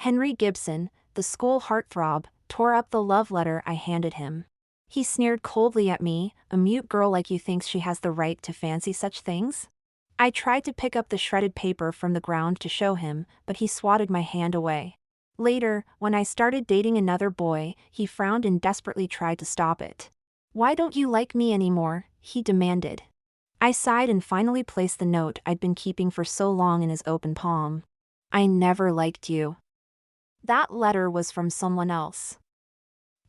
Henry Gibson, the school heartthrob, tore up the love letter I handed him. He sneered coldly at me, "A mute girl like you thinks she has the right to fancy such things?" I tried to pick up the shredded paper from the ground to show him, but he swatted my hand away. Later, when I started dating another boy, he frowned and desperately tried to stop it. "Why don't you like me anymore?" he demanded. I sighed and finally placed the note I'd been keeping for so long in his open palm. "I never liked you." That letter was from someone else.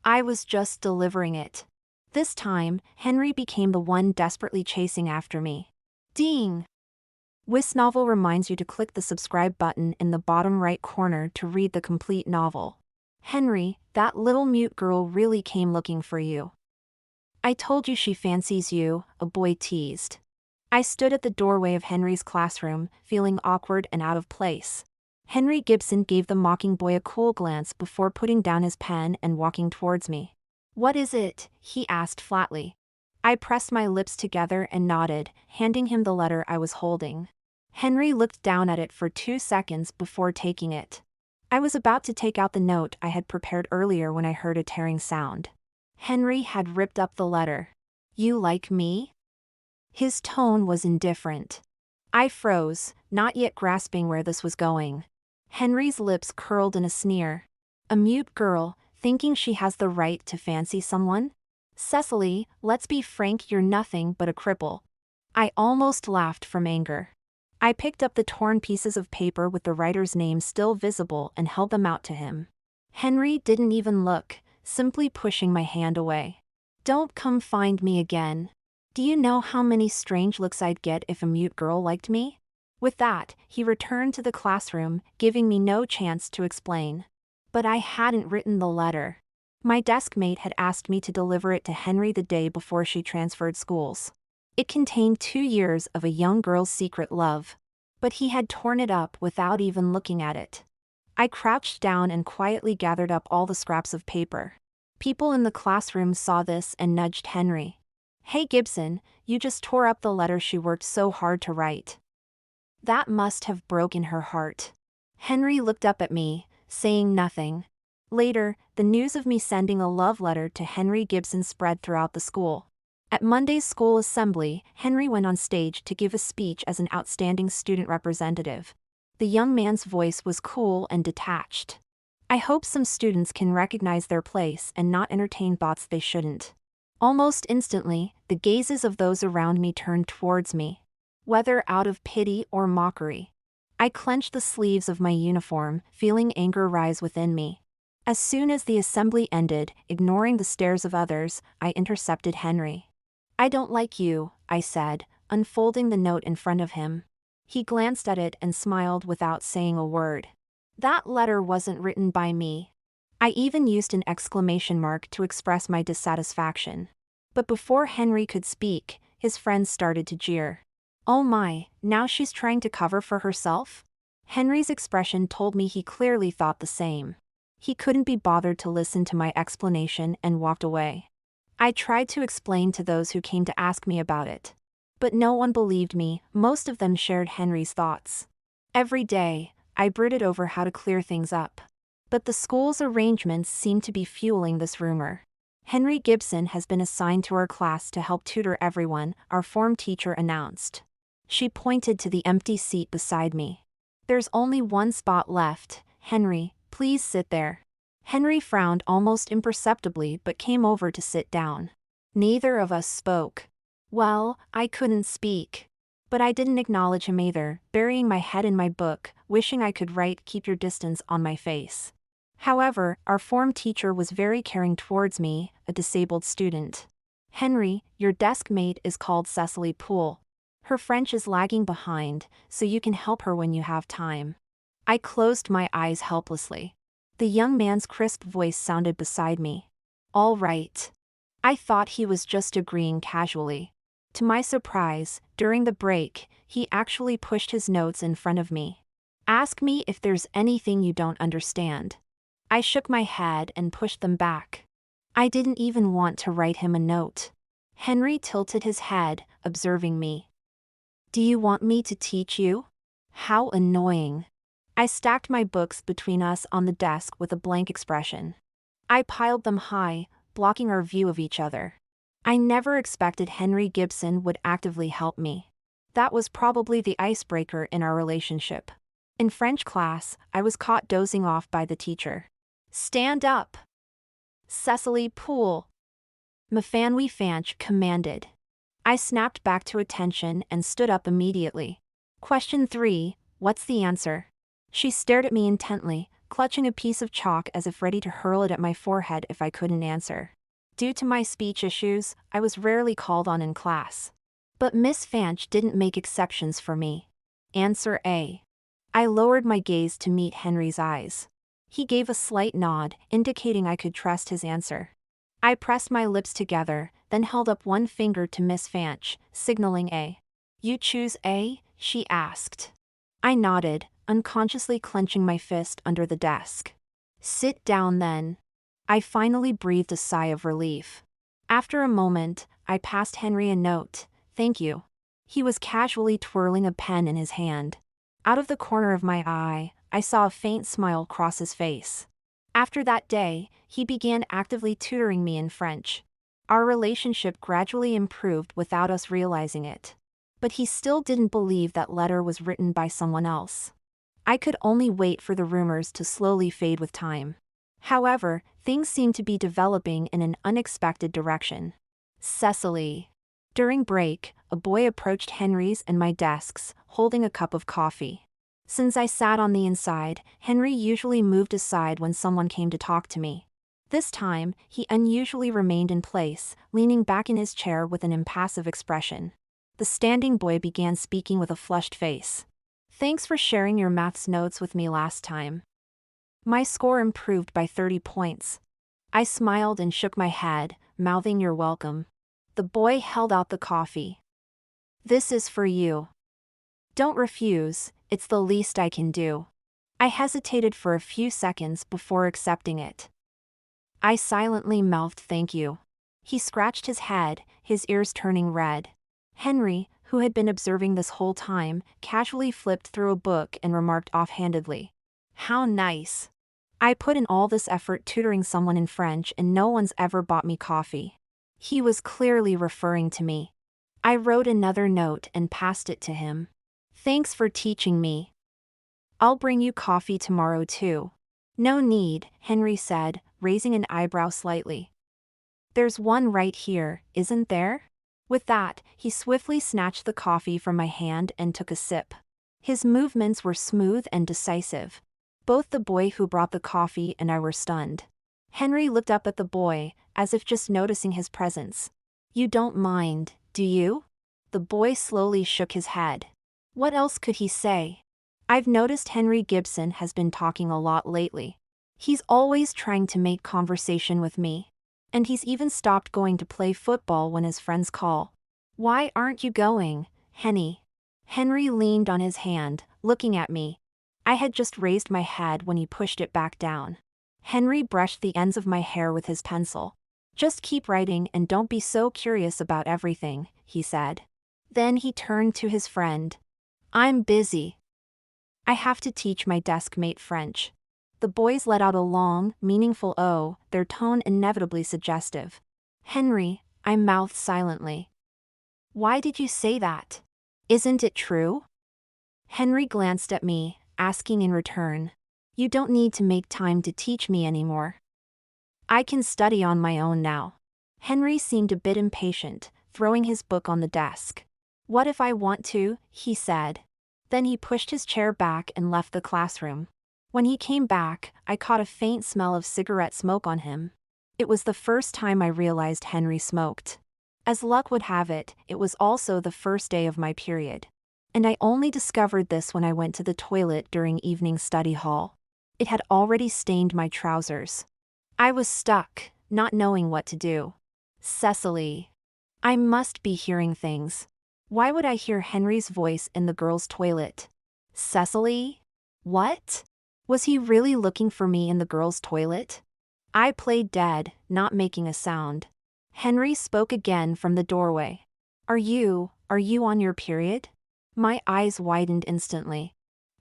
I was just delivering it. This time, Henry became the one desperately chasing after me. Ding! This novel reminds you to click the subscribe button in the bottom right corner to read the complete novel. Henry, that little mute girl really came looking for you. "I told you she fancies you," a boy teased. I stood at the doorway of Henry's classroom, feeling awkward and out of place. Henry Gibson gave the mocking boy a cool glance before putting down his pen and walking towards me. "What is it?" he asked flatly. I pressed my lips together and nodded, handing him the letter I was holding. Henry looked down at it for 2 seconds before taking it. I was about to take out the note I had prepared earlier when I heard a tearing sound. Henry had ripped up the letter. "You like me?" His tone was indifferent. I froze, not yet grasping where this was going. Henry's lips curled in a sneer. "A mute girl, thinking she has the right to fancy someone? Cecily, let's be frank, you're nothing but a cripple." I almost laughed from anger. I picked up the torn pieces of paper with the writer's name still visible and held them out to him. Henry didn't even look, simply pushing my hand away. "Don't come find me again. Do you know how many strange looks I'd get if a mute girl liked me?" With that, he returned to the classroom, giving me no chance to explain. But I hadn't written the letter. My desk mate had asked me to deliver it to Henry the day before she transferred schools. It contained 2 years of a young girl's secret love. But he had torn it up without even looking at it. I crouched down and quietly gathered up all the scraps of paper. People in the classroom saw this and nudged Henry. "Hey Gibson, you just tore up the letter she worked so hard to write." That must have broken her heart. Henry looked up at me, saying nothing. Later, the news of me sending a love letter to Henry Gibson spread throughout the school. At Monday's school assembly, Henry went on stage to give a speech as an outstanding student representative. The young man's voice was cool and detached. "I hope some students can recognize their place and not entertain thoughts they shouldn't." Almost instantly, the gazes of those around me turned towards me. Whether out of pity or mockery. I clenched the sleeves of my uniform, feeling anger rise within me. As soon as the assembly ended, ignoring the stares of others, I intercepted Henry. "I don't like you," I said, unfolding the note in front of him. He glanced at it and smiled without saying a word. That letter wasn't written by me. I even used an exclamation mark to express my dissatisfaction. But before Henry could speak, his friends started to jeer. "Oh my, now she's trying to cover for herself?" Henry's expression told me he clearly thought the same. He couldn't be bothered to listen to my explanation and walked away. I tried to explain to those who came to ask me about it. But no one believed me, most of them shared Henry's thoughts. Every day, I brooded over how to clear things up. But the school's arrangements seemed to be fueling this rumor. "Henry Gibson has been assigned to our class to help tutor everyone," our form teacher announced. She pointed to the empty seat beside me. "There's only one spot left. Henry, please sit there." Henry frowned almost imperceptibly but came over to sit down. Neither of us spoke. Well, I couldn't speak. But I didn't acknowledge him either, burying my head in my book, wishing I could write "keep your distance" on my face. However, our form teacher was very caring towards me, a disabled student. "Henry, your desk mate is called Cecily Poole. Her French is lagging behind, so you can help her when you have time." I closed my eyes helplessly. The young man's crisp voice sounded beside me. "All right." I thought he was just agreeing casually. To my surprise, during the break, he actually pushed his notes in front of me. "Ask me if there's anything you don't understand." I shook my head and pushed them back. I didn't even want to write him a note. Henry tilted his head, observing me. "Do you want me to teach you?" How annoying. I stacked my books between us on the desk with a blank expression. I piled them high, blocking our view of each other. I never expected Henry Gibson would actively help me. That was probably the icebreaker in our relationship. In French class, I was caught dozing off by the teacher. "Stand up! Cecily Poole!" Mafanwi Fanch commanded. I snapped back to attention and stood up immediately. Question 3, what's the answer? She stared at me intently, clutching a piece of chalk as if ready to hurl it at my forehead if I couldn't answer. Due to my speech issues, I was rarely called on in class. But Miss Fanch didn't make exceptions for me. Answer A. I lowered my gaze to meet Henry's eyes. He gave a slight nod, indicating I could trust his answer. I pressed my lips together, then held up one finger to Miss Fanch, signaling A. "You choose A?" she asked. I nodded, unconsciously clenching my fist under the desk. "Sit down then." I finally breathed a sigh of relief. After a moment, I passed Henry a note. "Thank you." He was casually twirling a pen in his hand. Out of the corner of my eye, I saw a faint smile cross his face. After that day, he began actively tutoring me in French. Our relationship gradually improved without us realizing it. But he still didn't believe that letter was written by someone else. I could only wait for the rumors to slowly fade with time. However, things seemed to be developing in an unexpected direction. Cecily. During break, a boy approached Henry's and my desks, holding a cup of coffee. Since I sat on the inside, Henry usually moved aside when someone came to talk to me. This time, he unusually remained in place, leaning back in his chair with an impassive expression. The standing boy began speaking with a flushed face. "Thanks for sharing your maths notes with me last time. My score improved by 30 points. I smiled and shook my head, mouthing "You're welcome." The boy held out the coffee. "This is for you. Don't refuse, it's the least I can do." I hesitated for a few seconds before accepting it. I silently mouthed "Thank you." He scratched his head, his ears turning red. Henry, who had been observing this whole time, casually flipped through a book and remarked offhandedly, "How nice. I put in all this effort tutoring someone in French and no one's ever bought me coffee." He was clearly referring to me. I wrote another note and passed it to him. "Thanks for teaching me. I'll bring you coffee tomorrow too." "No need," Henry said, raising an eyebrow slightly. "There's one right here, isn't there?" With that, he swiftly snatched the coffee from my hand and took a sip. His movements were smooth and decisive. Both the boy who brought the coffee and I were stunned. Henry looked up at the boy, as if just noticing his presence. "You don't mind, do you?" The boy slowly shook his head. What else could he say? I've noticed Henry Gibson has been talking a lot lately. He's always trying to make conversation with me. And he's even stopped going to play football when his friends call. "Why aren't you going, Henny?" Henry leaned on his hand, looking at me. I had just raised my head when he pushed it back down. Henry brushed the ends of my hair with his pencil. "Just keep writing and don't be so curious about everything," he said. Then he turned to his friend. "I'm busy. I have to teach my desk mate French." The boys let out a long, meaningful "oh," their tone inevitably suggestive. "Henry," I mouthed silently. "Why did you say that? Isn't it true?" Henry glanced at me, asking in return. "You don't need to make time to teach me anymore. I can study on my own now." Henry seemed a bit impatient, throwing his book on the desk. "What if I want to?" he said. Then he pushed his chair back and left the classroom. When he came back, I caught a faint smell of cigarette smoke on him. It was the first time I realized Henry smoked. As luck would have it, it was also the first day of my period. And I only discovered this when I went to the toilet during evening study hall. It had already stained my trousers. I was stuck, not knowing what to do. Cecily. I must be hearing things. Why would I hear Henry's voice in the girls' toilet? Cecily? What? Was he really looking for me in the girls' toilet? I played dead, not making a sound. Henry spoke again from the doorway. Are you on your period?" My eyes widened instantly.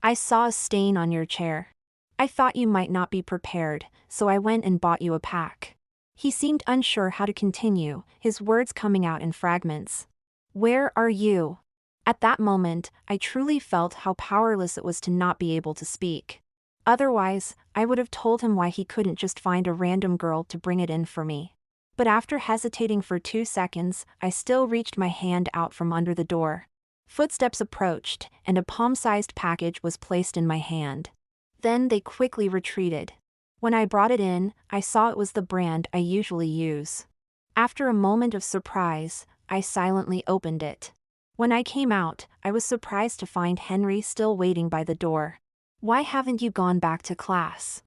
I saw a stain on your chair. I thought you might not be prepared, so I went and bought you a pack. He seemed unsure how to continue, his words coming out in fragments. Where are you? At that moment, I truly felt how powerless it was to not be able to speak. Otherwise, I would have told him why he couldn't just find a random girl to bring it in for me. But after hesitating for 2 seconds, I still reached my hand out from under the door. Footsteps approached, and a palm-sized package was placed in my hand. Then they quickly retreated. When I brought it in, I saw it was the brand I usually use. After a moment of surprise, I silently opened it. When I came out, I was surprised to find Henry still waiting by the door. Why haven't you gone back to class?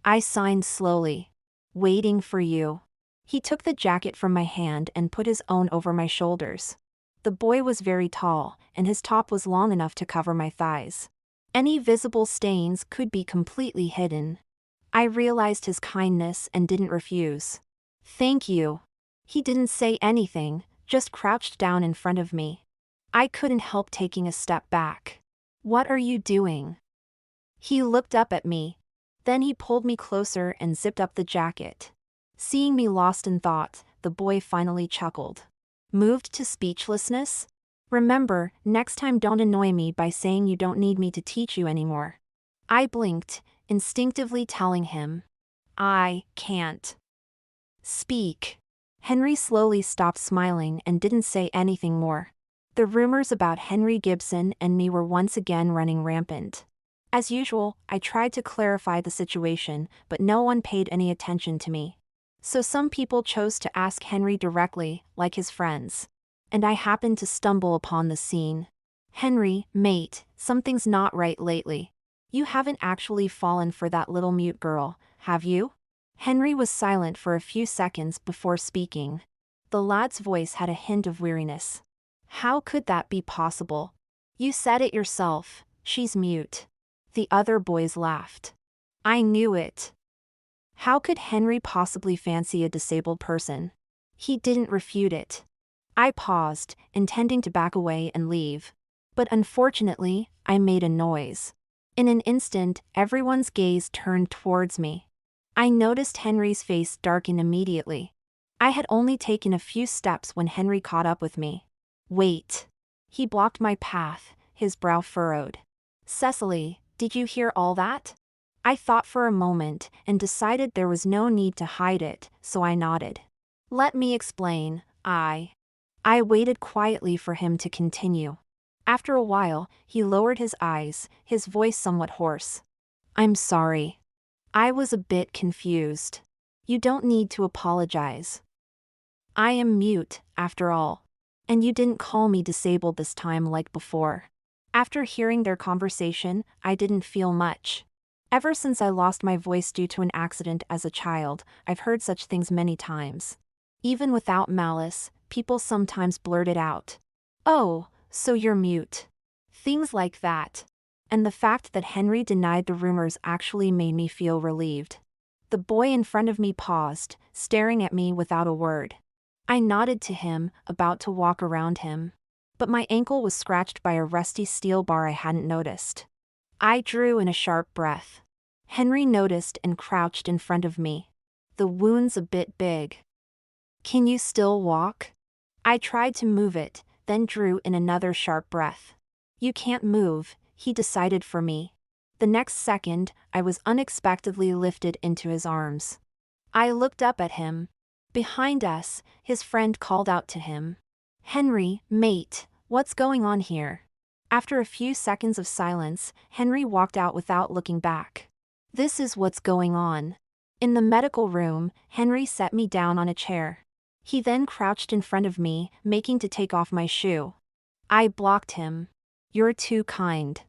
I signed slowly. Waiting for you. He took the jacket from my hand and put his own over my shoulders. The boy was very tall, and his top was long enough to cover my thighs. Any visible stains could be completely hidden. I realized his kindness and didn't refuse. Thank you. He didn't say anything, just crouched down in front of me. I couldn't help taking a step back. What are you doing? He looked up at me. Then he pulled me closer and zipped up the jacket. Seeing me lost in thought, the boy finally chuckled. Moved to speechlessness? Remember, next time don't annoy me by saying you don't need me to teach you anymore. I blinked, instinctively telling him, I can't speak. Henry slowly stopped smiling and didn't say anything more. The rumors about Henry Gibson and me were once again running rampant. As usual, I tried to clarify the situation, but no one paid any attention to me. So some people chose to ask Henry directly, like his friends. And I happened to stumble upon the scene. Henry, mate, something's not right lately. You haven't actually fallen for that little mute girl, have you? Henry was silent for a few seconds before speaking. The lad's voice had a hint of weariness. How could that be possible? You said it yourself, she's mute. The other boys laughed. I knew it. How could Henry possibly fancy a disabled person? He didn't refute it. I paused, intending to back away and leave. But unfortunately, I made a noise. In an instant, everyone's gaze turned towards me. I noticed Henry's face darken immediately. I had only taken a few steps when Henry caught up with me. Wait. He blocked my path, his brow furrowed. Cecily, did you hear all that? I thought for a moment and decided there was no need to hide it, so I nodded. Let me explain, I waited quietly for him to continue. After a while, he lowered his eyes, his voice somewhat hoarse. I'm sorry. I was a bit confused. You don't need to apologize. I am mute, after all. And you didn't call me disabled this time like before. After hearing their conversation, I didn't feel much. Ever since I lost my voice due to an accident as a child, I've heard such things many times. Even without malice, people sometimes blurt it out. Oh, so you're mute. Things like that. And the fact that Henry denied the rumors actually made me feel relieved. The boy in front of me paused, staring at me without a word. I nodded to him, about to walk around him. But my ankle was scratched by a rusty steel bar I hadn't noticed. I drew in a sharp breath. Henry noticed and crouched in front of me. The wound's a bit big. Can you still walk? I tried to move it, then drew in another sharp breath. You can't move, he decided for me. The next second, I was unexpectedly lifted into his arms. I looked up at him. Behind us, his friend called out to him. Henry, mate, what's going on here? After a few seconds of silence, Henry walked out without looking back. This is what's going on. In the medical room, Henry set me down on a chair. He then crouched in front of me, making to take off my shoe. I blocked him. You're too kind.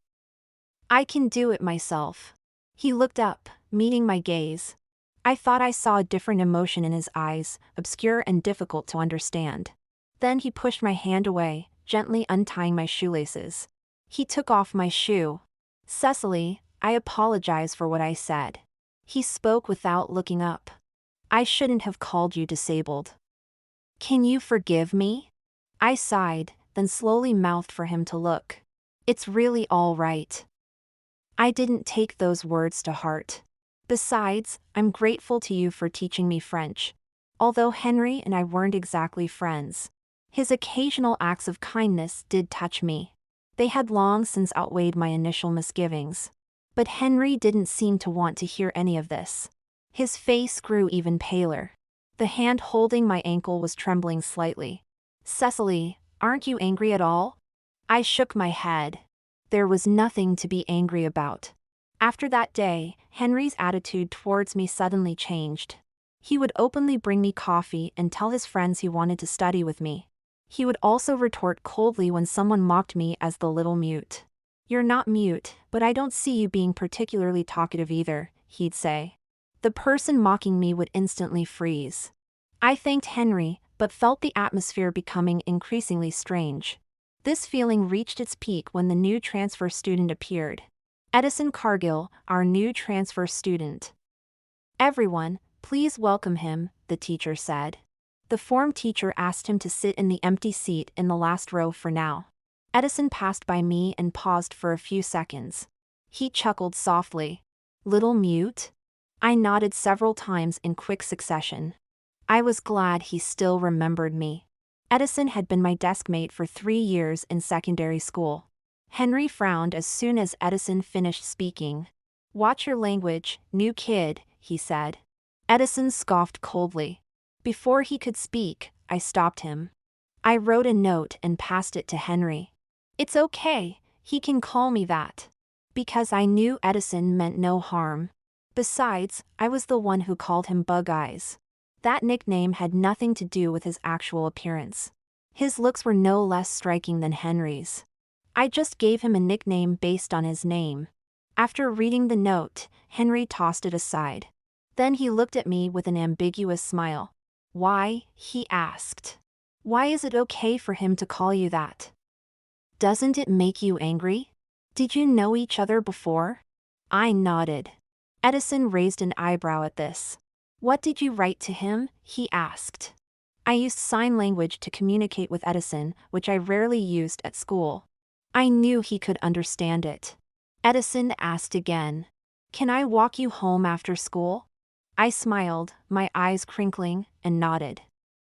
I can do it myself. He looked up, meeting my gaze. I thought I saw a different emotion in his eyes, obscure and difficult to understand. Then he pushed my hand away, gently untying my shoelaces. He took off my shoe. Cecily, I apologize for what I said. He spoke without looking up. I shouldn't have called you disabled. Can you forgive me? I sighed, then slowly mouthed for him to look. It's really all right. I didn't take those words to heart. Besides, I'm grateful to you for teaching me French. Although Henry and I weren't exactly friends, his occasional acts of kindness did touch me. They had long since outweighed my initial misgivings. But Henry didn't seem to want to hear any of this. His face grew even paler. The hand holding my ankle was trembling slightly. Cecily, aren't you angry at all? I shook my head. There was nothing to be angry about. After that day, Henry's attitude towards me suddenly changed. He would openly bring me coffee and tell his friends he wanted to study with me. He would also retort coldly when someone mocked me as the little mute. "You're not mute, but I don't see you being particularly talkative either," he'd say. The person mocking me would instantly freeze. I thanked Henry, but felt the atmosphere becoming increasingly strange. This feeling reached its peak when the new transfer student appeared. Edison Cargill, our new transfer student. "Everyone, please welcome him," the teacher said. The form teacher asked him to sit in the empty seat in the last row for now. Edison passed by me and paused for a few seconds. He chuckled softly. "Little mute?" I nodded several times in quick succession. I was glad he still remembered me. Edison had been my desk mate for 3 years in secondary school. Henry frowned as soon as Edison finished speaking. "Watch your language, new kid," he said. Edison scoffed coldly. Before he could speak, I stopped him. I wrote a note and passed it to Henry. "It's okay, he can call me that." Because I knew Edison meant no harm. Besides, I was the one who called him Bug Eyes. That nickname had nothing to do with his actual appearance. His looks were no less striking than Henry's. I just gave him a nickname based on his name. After reading the note, Henry tossed it aside. Then he looked at me with an ambiguous smile. "Why?" he asked. "Why is it okay for him to call you that? Doesn't it make you angry? Did you know each other before?" I nodded. Edison raised an eyebrow at this. "What did you write to him?" he asked. I used sign language to communicate with Edison, which I rarely used at school. I knew he could understand it. Edison asked again. "Can I walk you home after school?" I smiled, my eyes crinkling, and nodded.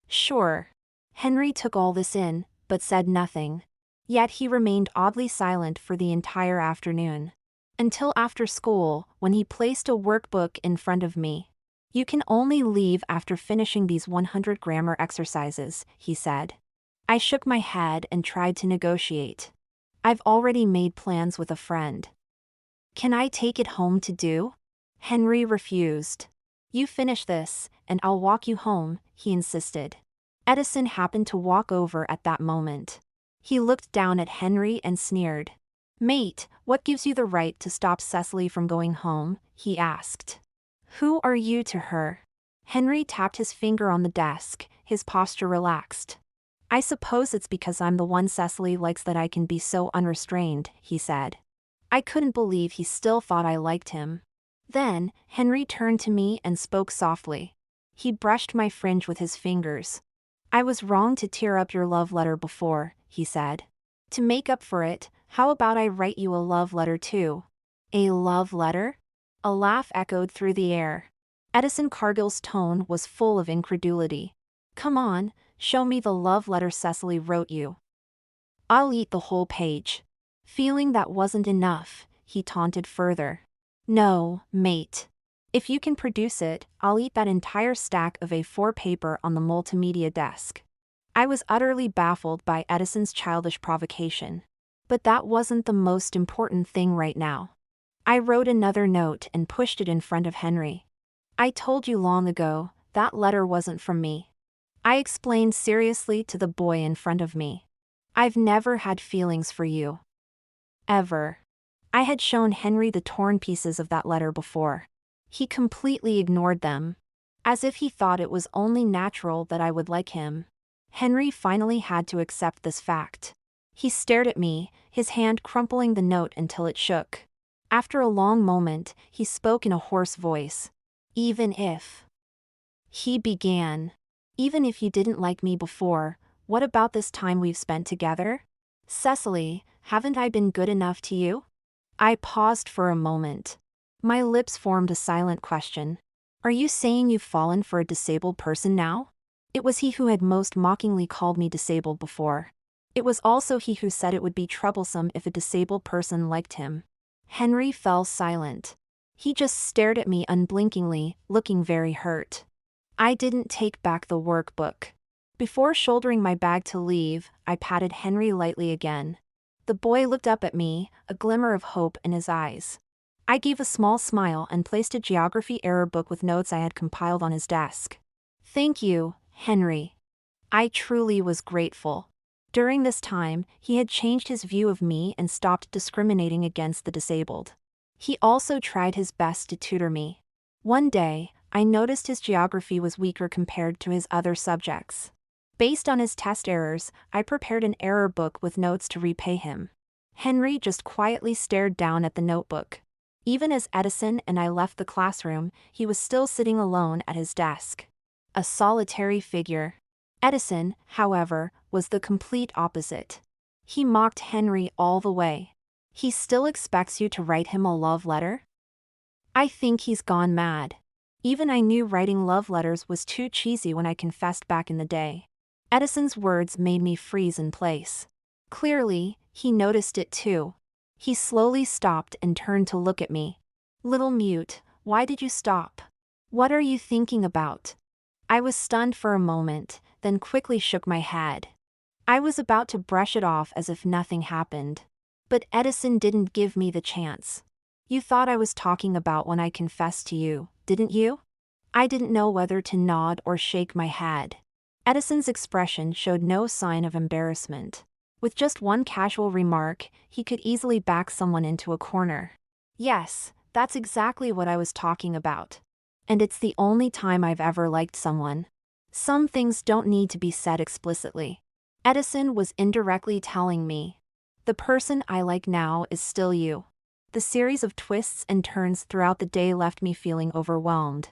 "Sure." Henry took all this in, but said nothing. Yet he remained oddly silent for the entire afternoon. Until after school, when he placed a workbook in front of me. "You can only leave after finishing these 100 grammar exercises," he said. I shook my head and tried to negotiate. "I've already made plans with a friend." "Can I take it home to do?" Henry refused. "You finish this, and I'll walk you home," he insisted. Edison happened to walk over at that moment. He looked down at Henry and sneered. "Mate, what gives you the right to stop Cecily from going home?" he asked. "Who are you to her?" Henry tapped his finger on the desk, his posture relaxed. "I suppose it's because I'm the one Cecily likes that I can be so unrestrained," he said. I couldn't believe he still thought I liked him. Then, Henry turned to me and spoke softly. He brushed my fringe with his fingers. "I was wrong to tear up your love letter before," he said. "To make up for it, how about I write you a love letter too?" "A love letter?" A laugh echoed through the air. Edison Cargill's tone was full of incredulity. "Come on, show me the love letter Cecily wrote you." "I'll eat the whole page." Feeling that wasn't enough, he taunted further. "No, mate. If you can produce it, I'll eat that entire stack of A4 paper on the multimedia desk." I was utterly baffled by Edison's childish provocation. But that wasn't the most important thing right now. I wrote another note and pushed it in front of Henry. "I told you long ago, that letter wasn't from me." I explained seriously to the boy in front of me. "I've never had feelings for you. Ever." I had shown Henry the torn pieces of that letter before. He completely ignored them. As if he thought it was only natural that I would like him. Henry finally had to accept this fact. He stared at me, his hand crumpling the note until it shook. After a long moment, he spoke in a hoarse voice. "Even if," he began, "even if you didn't like me before, what about this time we've spent together? Cecily, haven't I been good enough to you?" I paused for a moment. My lips formed a silent question. Are you saying you've fallen for a disabled person now? It was he who had most mockingly called me disabled before. It was also he who said it would be troublesome if a disabled person liked him. Henry fell silent. He just stared at me unblinkingly, looking very hurt. I didn't take back the workbook. Before shouldering my bag to leave, I patted Henry lightly again. The boy looked up at me, a glimmer of hope in his eyes. I gave a small smile and placed a geography error book with notes I had compiled on his desk. Thank you, Henry. I truly was grateful. During this time, he had changed his view of me and stopped discriminating against the disabled. He also tried his best to tutor me. One day, I noticed his geography was weaker compared to his other subjects. Based on his test errors, I prepared an error book with notes to repay him. Henry just quietly stared down at the notebook. Even as Edison and I left the classroom, he was still sitting alone at his desk. A solitary figure. Edison, however, was the complete opposite. He mocked Henry all the way. He still expects you to write him a love letter? I think he's gone mad. Even I knew writing love letters was too cheesy when I confessed back in the day. Edison's words made me freeze in place. Clearly, he noticed it too. He slowly stopped and turned to look at me. Little mute, why did you stop? What are you thinking about? I was stunned for a moment, then quickly shook my head. I was about to brush it off as if nothing happened. But Edison didn't give me the chance. You thought I was talking about when I confessed to you, didn't you? I didn't know whether to nod or shake my head. Edison's expression showed no sign of embarrassment. With just one casual remark, he could easily back someone into a corner. Yes, that's exactly what I was talking about. And it's the only time I've ever liked someone. Some things don't need to be said explicitly. Edison was indirectly telling me, the person I like now is still you. The series of twists and turns throughout the day left me feeling overwhelmed.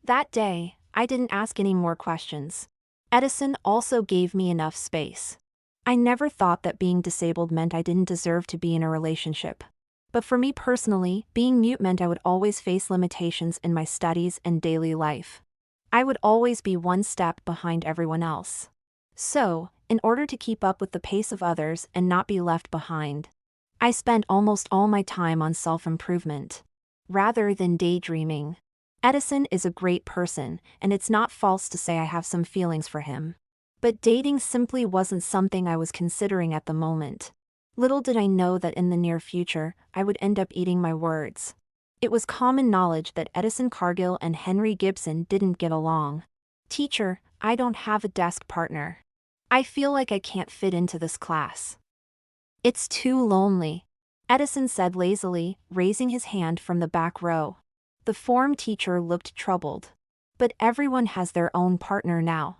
That day, I didn't ask any more questions. Edison also gave me enough space. I never thought that being disabled meant I didn't deserve to be in a relationship. But for me personally, being mute meant I would always face limitations in my studies and daily life. I would always be one step behind everyone else. So, in order to keep up with the pace of others and not be left behind, I spent almost all my time on self-improvement, rather than daydreaming. Edison is a great person, and it's not false to say I have some feelings for him. But dating simply wasn't something I was considering at the moment. Little did I know that in the near future, I would end up eating my words. It was common knowledge that Edison Cargill and Henry Gibson didn't get along. Teacher, I don't have a desk partner. I feel like I can't fit into this class. It's too lonely, Edison said lazily, raising his hand from the back row. The form teacher looked troubled. But everyone has their own partner now.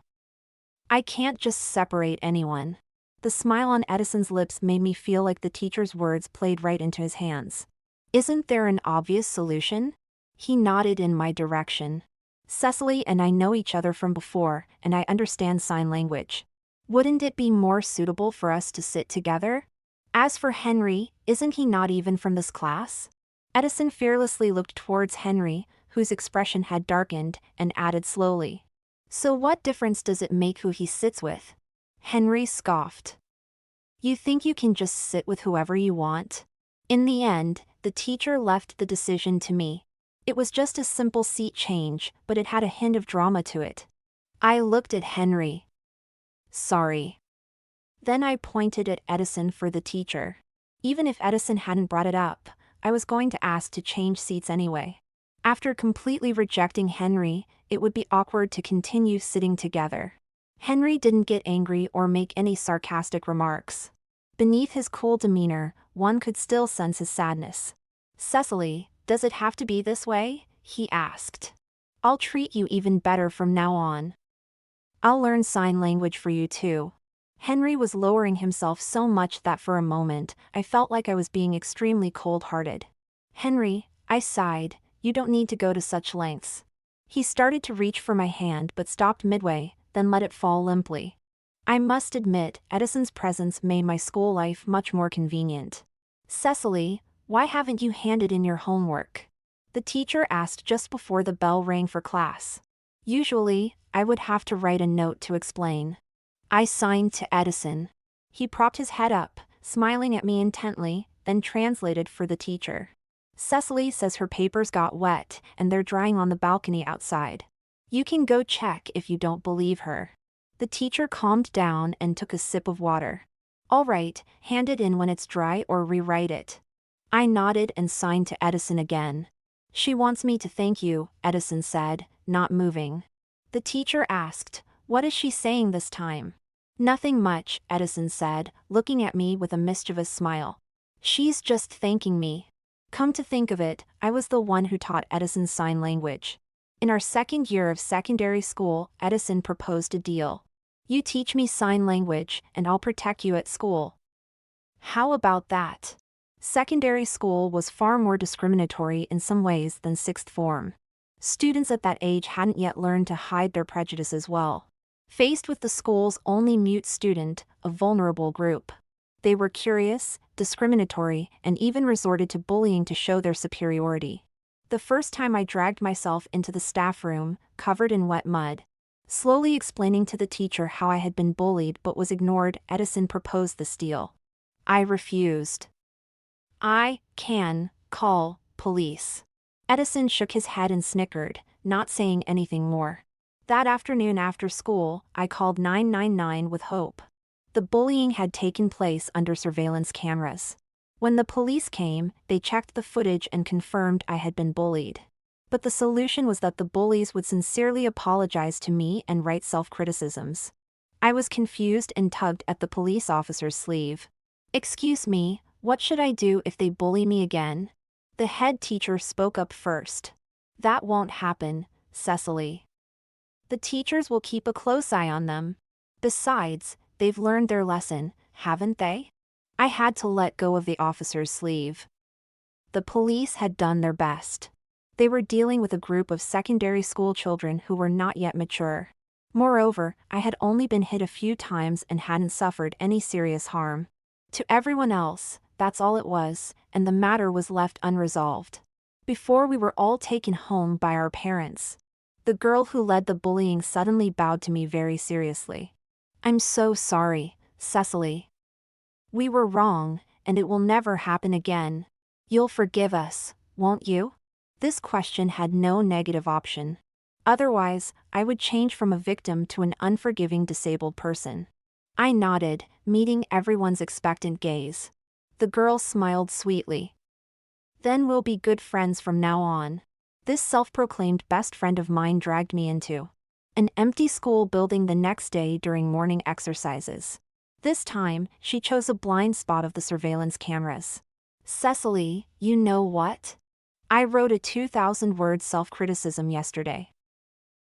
I can't just separate anyone. The smile on Edison's lips made me feel like the teacher's words played right into his hands. Isn't there an obvious solution? He nodded in my direction. Cecily and I know each other from before, and I understand sign language. Wouldn't it be more suitable for us to sit together? As for Henry, isn't he not even from this class? Edison fearlessly looked towards Henry, whose expression had darkened, and added slowly. So what difference does it make who he sits with? Henry scoffed. You think you can just sit with whoever you want? In the end, the teacher left the decision to me. It was just a simple seat change, but it had a hint of drama to it. I looked at Henry. Sorry. Then I pointed at Edison for the teacher. Even if Edison hadn't brought it up, I was going to ask to change seats anyway. After completely rejecting Henry, it would be awkward to continue sitting together. Henry didn't get angry or make any sarcastic remarks. Beneath his cool demeanor, one could still sense his sadness. Cecily, does it have to be this way? He asked. I'll treat you even better from now on. I'll learn sign language for you too. Henry was lowering himself so much that for a moment, I felt like I was being extremely cold-hearted. Henry, I sighed, you don't need to go to such lengths. He started to reach for my hand but stopped midway, then let it fall limply. I must admit, Edison's presence made my school life much more convenient. Cecily, Why haven't you handed in your homework? The teacher asked just before the bell rang for class. Usually, I would have to write a note to explain. I signed to Edison. He propped his head up, smiling at me intently, then translated for the teacher. Cecily says her papers got wet and they're drying on the balcony outside. You can go check if you don't believe her. The teacher calmed down and took a sip of water. All right, hand it in when it's dry or rewrite it. I nodded and signed to Edison again. She wants me to thank you, Edison said, not moving. The teacher asked, what is she saying this time? Nothing much, Edison said, looking at me with a mischievous smile. She's just thanking me. Come to think of it, I was the one who taught Edison sign language. In our second year of secondary school, Edison proposed a deal. You teach me sign language, and I'll protect you at school. How about that? Secondary school was far more discriminatory in some ways than sixth form. Students at that age hadn't yet learned to hide their prejudices well. Faced with the school's only mute student, a vulnerable group, they were curious, discriminatory, and even resorted to bullying to show their superiority. The first time I dragged myself into the staff room, covered in wet mud. Slowly explaining to the teacher how I had been bullied but was ignored, Edison proposed this deal. I refused. I can call police. Edison shook his head and snickered, not saying anything more. That afternoon after school, I called 999 with hope. The bullying had taken place under surveillance cameras. When the police came, they checked the footage and confirmed I had been bullied. But the solution was that the bullies would sincerely apologize to me and write self-criticisms. I was confused and tugged at the police officer's sleeve. Excuse me, what should I do if they bully me again? The head teacher spoke up first. That won't happen, Cecily. The teachers will keep a close eye on them. Besides, they've learned their lesson, haven't they? I had to let go of the officer's sleeve. The police had done their best. They were dealing with a group of secondary school children who were not yet mature. Moreover, I had only been hit a few times and hadn't suffered any serious harm. To everyone else, that's all it was, and the matter was left unresolved. Before we were all taken home by our parents, the girl who led the bullying suddenly bowed to me very seriously. I'm so sorry, Cecily. We were wrong, and it will never happen again. You'll forgive us, won't you? This question had no negative option. Otherwise, I would change from a victim to an unforgiving disabled person. I nodded, meeting everyone's expectant gaze. The girl smiled sweetly. Then we'll be good friends from now on. This self-proclaimed best friend of mine dragged me into an empty school building the next day during morning exercises. This time, she chose a blind spot of the surveillance cameras. Cecily, you know what? I wrote a 2,000-word self-criticism yesterday.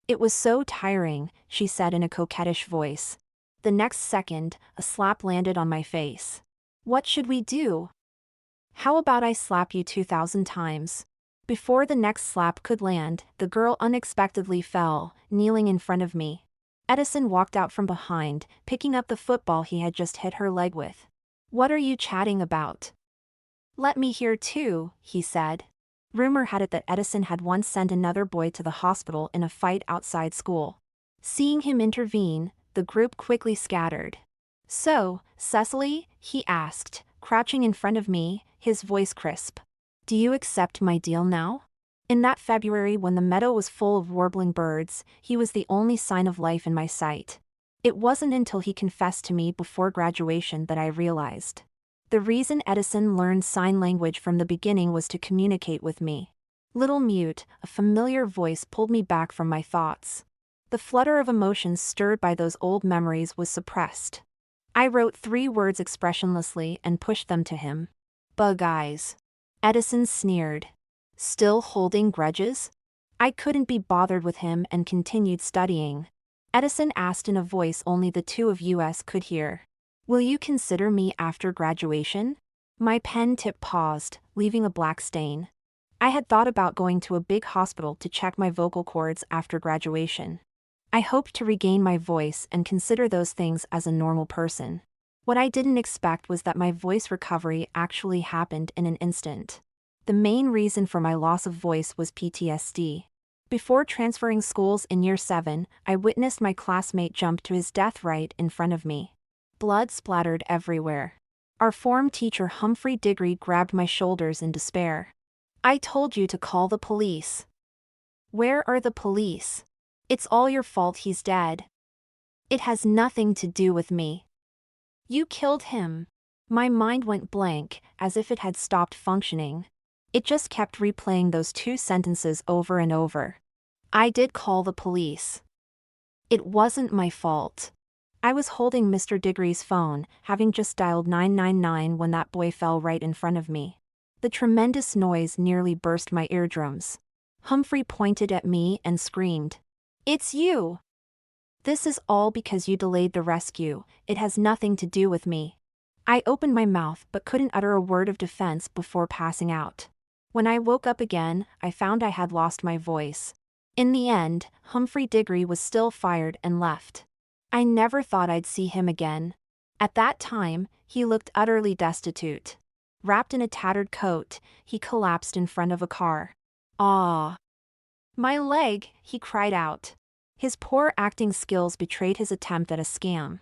It was so tiring, she said in a coquettish voice. The next second, a slap landed on my face. What should we do? How about I slap you 2,000 times? Before the next slap could land, the girl unexpectedly fell, kneeling in front of me. Edison walked out from behind, picking up the football he had just hit her leg with. What are you chatting about? Let me hear too, he said. Rumor had it that Edison had once sent another boy to the hospital in a fight outside school. Seeing him intervene, the group quickly scattered. So, Cecily, he asked, crouching in front of me, his voice crisp. Do you accept my deal now? In that February when the meadow was full of warbling birds, he was the only sign of life in my sight. It wasn't until he confessed to me before graduation that I realized. The reason Edison learned sign language from the beginning was to communicate with me. Little mute, a familiar voice pulled me back from my thoughts. The flutter of emotions stirred by those old memories was suppressed. I wrote 3 words expressionlessly and pushed them to him. Bug eyes. Edison sneered. Still holding grudges? I couldn't be bothered with him and continued studying. Edison asked in a voice only the two of us could hear. Will you consider me after graduation? My pen tip paused, leaving a black stain. I had thought about going to a big hospital to check my vocal cords after graduation. I hoped to regain my voice and consider those things as a normal person. What I didn't expect was that my voice recovery actually happened in an instant. The main reason for my loss of voice was PTSD. Before transferring schools in year 7, I witnessed my classmate jump to his death right in front of me. Blood splattered everywhere. Our form teacher Humphrey Diggory grabbed my shoulders in despair. "I told you to call the police." "Where are the police? It's all your fault he's dead." "It has nothing to do with me." "You killed him." My mind went blank, as if it had stopped functioning. It just kept replaying those two sentences over and over. I did call the police. It wasn't my fault. I was holding Mr. Diggory's phone, having just dialed 999 when that boy fell right in front of me. The tremendous noise nearly burst my eardrums. Humphrey pointed at me and screamed, "It's you! This is all because you delayed the rescue. It has nothing to do with me." I opened my mouth but couldn't utter a word of defense before passing out. When I woke up again, I found I had lost my voice. In the end, Humphrey Diggory was still fired and left. I never thought I'd see him again. At that time, he looked utterly destitute. Wrapped in a tattered coat, he collapsed in front of a car. "Ah! My leg!" he cried out. His poor acting skills betrayed his attempt at a scam.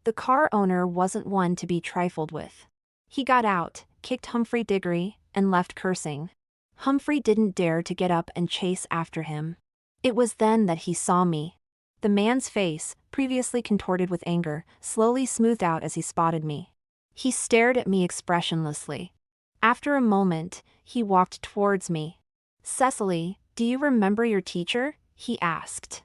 The car owner wasn't one to be trifled with. He got out, kicked Humphrey Diggory, and left cursing. Humphrey didn't dare to get up and chase after him. It was then that he saw me. The man's face, previously contorted with anger, slowly smoothed out as he spotted me. He stared at me expressionlessly. After a moment, he walked towards me. "Cecily, do you remember your teacher?" he asked.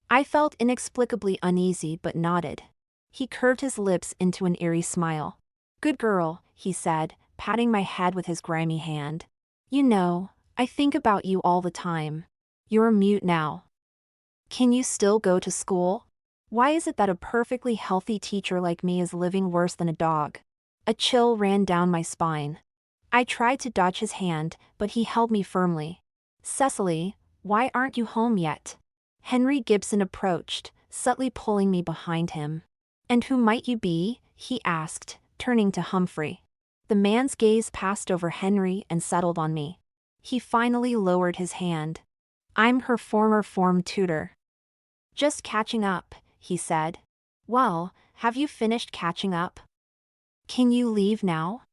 I felt inexplicably uneasy but nodded. He curved his lips into an eerie smile. "Good girl," he said, patting my head with his grimy hand. "You know, I think about you all the time. You're mute now. Can you still go to school? Why is it that a perfectly healthy teacher like me is living worse than a dog?" A chill ran down my spine. I tried to dodge his hand, but he held me firmly. "Cecily, why aren't you home yet?" Henry Gibson approached, subtly pulling me behind him. "And who might you be?" he asked, turning to Humphrey. The man's gaze passed over Henry and settled on me. He finally lowered his hand. "I'm her former form tutor." "Just catching up," he said. "Well, have you finished catching up? Can you leave now?"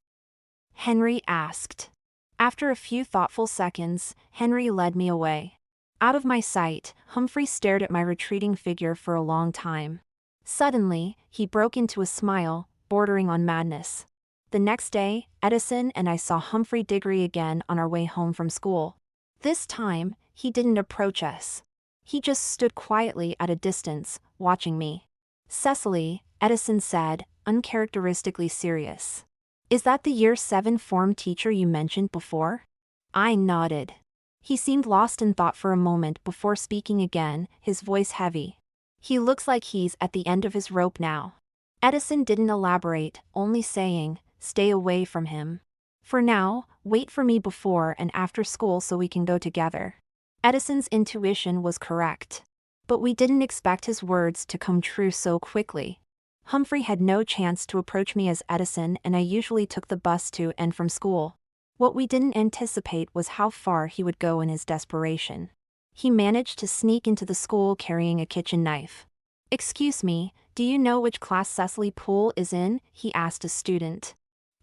Henry asked. After a few thoughtful seconds, Henry led me away. Out of my sight, Humphrey stared at my retreating figure for a long time. Suddenly, he broke into a smile, bordering on madness. The next day, Edison and I saw Humphrey Diggory again on our way home from school. This time, he didn't approach us. He just stood quietly at a distance, watching me. "Cecily," Edison said, uncharacteristically serious. "Is that the year 7 form teacher you mentioned before?" I nodded. He seemed lost in thought for a moment before speaking again, his voice heavy. "He looks like he's at the end of his rope now." Edison didn't elaborate, only saying, "Stay away from him. For now, wait for me before and after school so we can go together." Edison's intuition was correct. But we didn't expect his words to come true so quickly. Humphrey had no chance to approach me as Edison, and I usually took the bus to and from school. What we didn't anticipate was how far he would go in his desperation. He managed to sneak into the school carrying a kitchen knife. "Excuse me, do you know which class Cecily Poole is in?" he asked a student.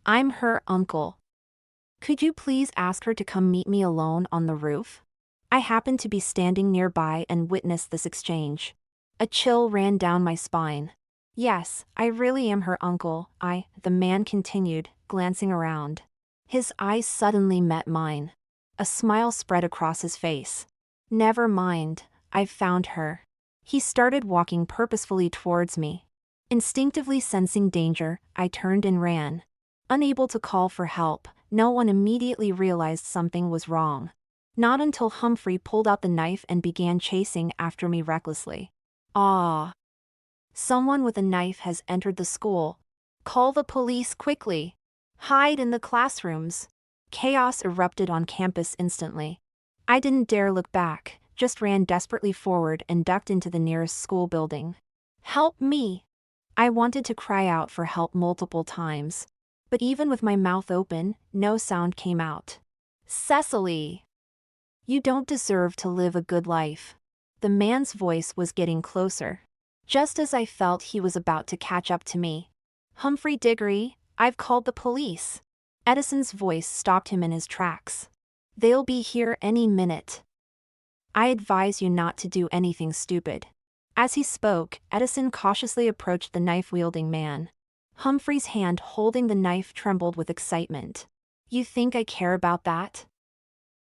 "I'm her uncle. Could you please ask her to come meet me alone on the roof?" I happened to be standing nearby and witnessed this exchange. A chill ran down my spine. "Yes, I really am her uncle, the man continued, glancing around. His eyes suddenly met mine. A smile spread across his face. "Never mind, I've found her." He started walking purposefully towards me. Instinctively sensing danger, I turned and ran. Unable to call for help, no one immediately realized something was wrong. Not until Humphrey pulled out the knife and began chasing after me recklessly. "Ah! Someone with a knife has entered the school. Call the police quickly. Hide in the classrooms." Chaos erupted on campus instantly. I didn't dare look back, just ran desperately forward and ducked into the nearest school building. "Help me! I wanted to cry out for help multiple times. But even with my mouth open, no sound came out. Cecily! You don't deserve to live a good life. The man's voice was getting closer. Just as I felt he was about to catch up to me. Humphrey Diggory, I've called the police. Edison's voice stopped him in his tracks. They'll be here any minute. I advise you not to do anything stupid. As he spoke, Edison cautiously approached the knife-wielding man. Humphrey's hand holding the knife trembled with excitement. You think I care about that?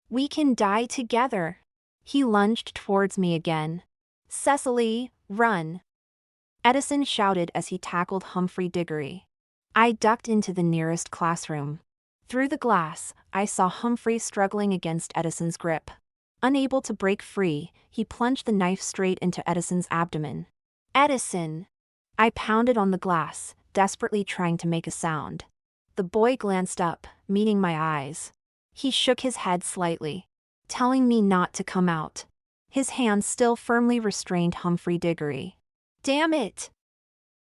We can die together. He lunged towards me again. Cecily, run! Edison shouted as he tackled Humphrey Diggory. I ducked into the nearest classroom. Through the glass, I saw Humphrey struggling against Edison's grip. Unable to break free, he plunged the knife straight into Edison's abdomen. Edison! I pounded on the glass, desperately trying to make a sound. The boy glanced up, meeting my eyes. He shook his head slightly, telling me not to come out. His hand still firmly restrained Humphrey Diggory. Damn it!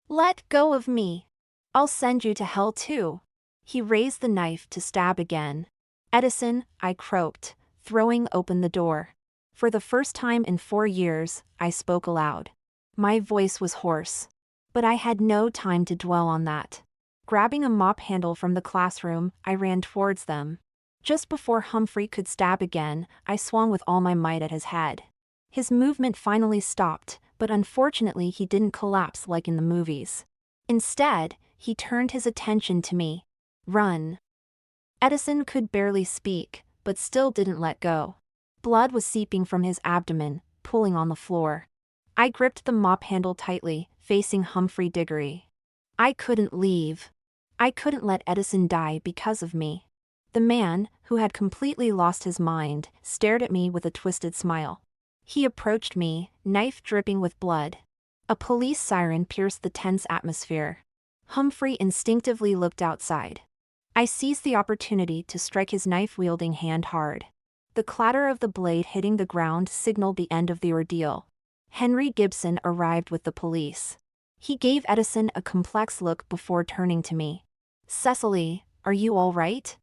Let go of me! I'll send you to hell too. He raised the knife to stab again. Edison, I croaked, throwing open the door. For the first time in 4 years, I spoke aloud. My voice was hoarse. But I had no time to dwell on that. Grabbing a mop handle from the classroom, I ran towards them. Just before Humphrey could stab again, I swung with all my might at his head. His movement finally stopped, but unfortunately he didn't collapse like in the movies. Instead, he turned his attention to me. Run. Edison could barely speak, but still didn't let go. Blood was seeping from his abdomen, pooling on the floor. I gripped the mop handle tightly, facing Humphrey Diggory. I couldn't leave. I couldn't let Edison die because of me. The man, who had completely lost his mind, stared at me with a twisted smile. He approached me, knife dripping with blood. A police siren pierced the tense atmosphere. Humphrey instinctively looked outside. I seized the opportunity to strike his knife-wielding hand hard. The clatter of the blade hitting the ground signaled the end of the ordeal. Henry Gibson arrived with the police. He gave Edison a complex look before turning to me. Cecily, are you all right?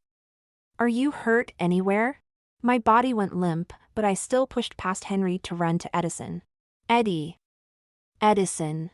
Are you hurt anywhere? My body went limp, but I still pushed past Henry to run to Edison. Eddie. Edison.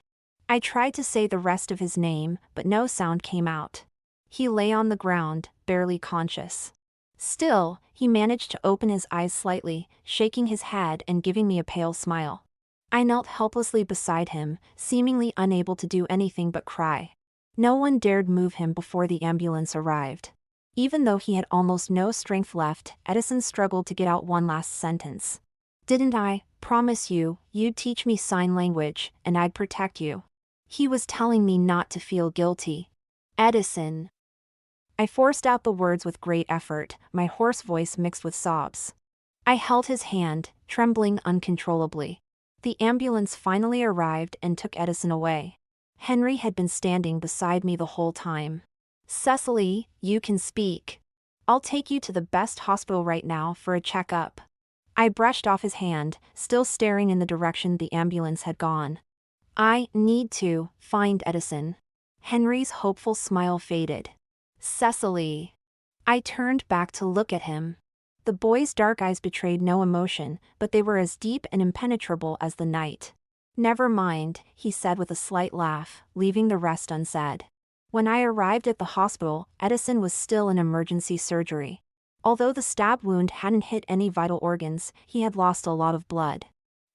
I tried to say the rest of his name, but no sound came out. He lay on the ground, barely conscious. Still, he managed to open his eyes slightly, shaking his head and giving me a pale smile. I knelt helplessly beside him, seemingly unable to do anything but cry. No one dared move him before the ambulance arrived. Even though he had almost no strength left, Edison struggled to get out one last sentence. Didn't I promise you, you'd teach me sign language, and I'd protect you? He was telling me not to feel guilty. Edison. I forced out the words with great effort, my hoarse voice mixed with sobs. I held his hand, trembling uncontrollably. The ambulance finally arrived and took Edison away. Henry had been standing beside me the whole time. Cecily, you can speak. I'll take you to the best hospital right now for a checkup. I brushed off his hand, still staring in the direction the ambulance had gone. I need to find Edison. Henry's hopeful smile faded. Cecily. I turned back to look at him. The boy's dark eyes betrayed no emotion, but they were as deep and impenetrable as the night. Never mind, he said with a slight laugh, leaving the rest unsaid. When I arrived at the hospital, Edison was still in emergency surgery. Although the stab wound hadn't hit any vital organs, he had lost a lot of blood.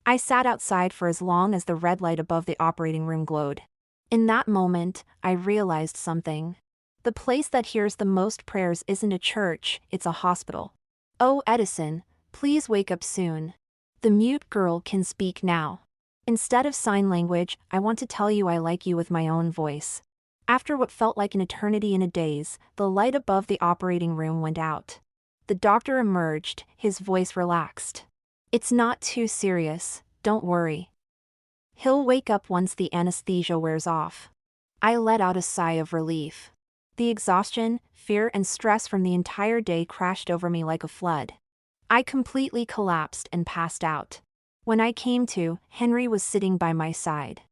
I sat outside for as long as the red light above the operating room glowed. In that moment, I realized something. The place that hears the most prayers isn't a church, it's a hospital. Oh, Edison, please wake up soon. The mute girl can speak now. Instead of sign language, I want to tell you I like you with my own voice. After what felt like an eternity in a daze, the light above the operating room went out. The doctor emerged, his voice relaxed. It's not too serious, don't worry. He'll wake up once the anesthesia wears off. I let out a sigh of relief. The exhaustion, fear and stress from the entire day crashed over me like a flood. I completely collapsed and passed out. When I came to, Henry was sitting by my side.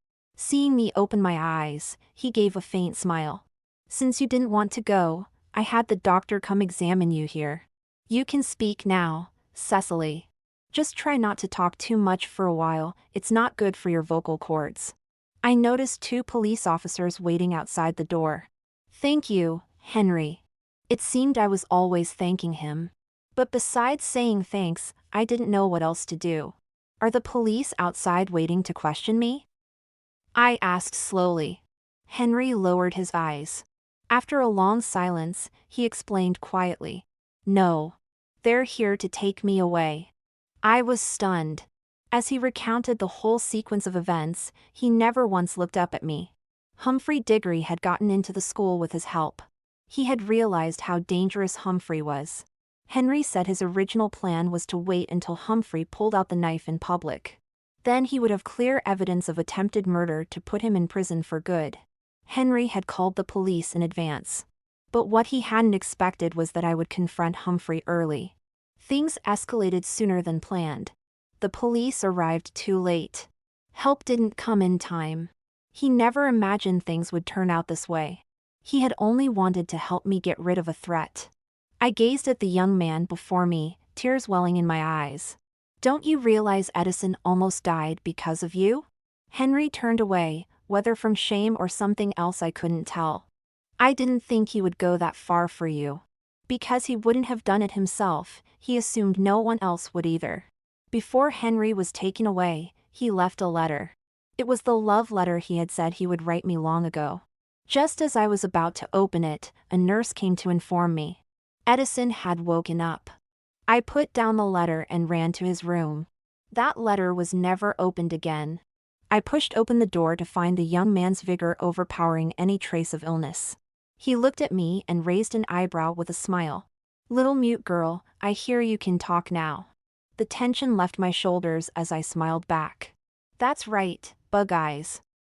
Seeing me open my eyes, he gave a faint smile. Since you didn't want to go, I had the doctor come examine you here. You can speak now, Cecily. Just try not to talk too much for a while, it's not good for your vocal cords. I noticed 2 police officers waiting outside the door. Thank you, Henry. It seemed I was always thanking him. But besides saying thanks, I didn't know what else to do. Are the police outside waiting to question me? I asked slowly. Henry lowered his eyes. After a long silence, he explained quietly. No. They're here to take me away. I was stunned. As he recounted the whole sequence of events, he never once looked up at me. Humphrey Diggory had gotten into the school with his help. He had realized how dangerous Humphrey was. Henry said his original plan was to wait until Humphrey pulled out the knife in public. Then he would have clear evidence of attempted murder to put him in prison for good. Henry had called the police in advance. But what he hadn't expected was that I would confront Humphrey early. Things escalated sooner than planned. The police arrived too late. Help didn't come in time. He never imagined things would turn out this way. He had only wanted to help me get rid of a threat. I gazed at the young man before me, tears welling in my eyes. Don't you realize Edison almost died because of you? Henry turned away, whether from shame or something else I couldn't tell. I didn't think he would go that far for you. Because he wouldn't have done it himself, he assumed no one else would either. Before Henry was taken away, he left a letter. It was the love letter he had said he would write me long ago. Just as I was about to open it, a nurse came to inform me. Edison had woken up. I put down the letter and ran to his room. That letter was never opened again. I pushed open the door to find the young man's vigor overpowering any trace of illness. He looked at me and raised an eyebrow with a smile. Little mute girl, I hear you can talk now. The tension left my shoulders as I smiled back. That's right, Bug Eyes.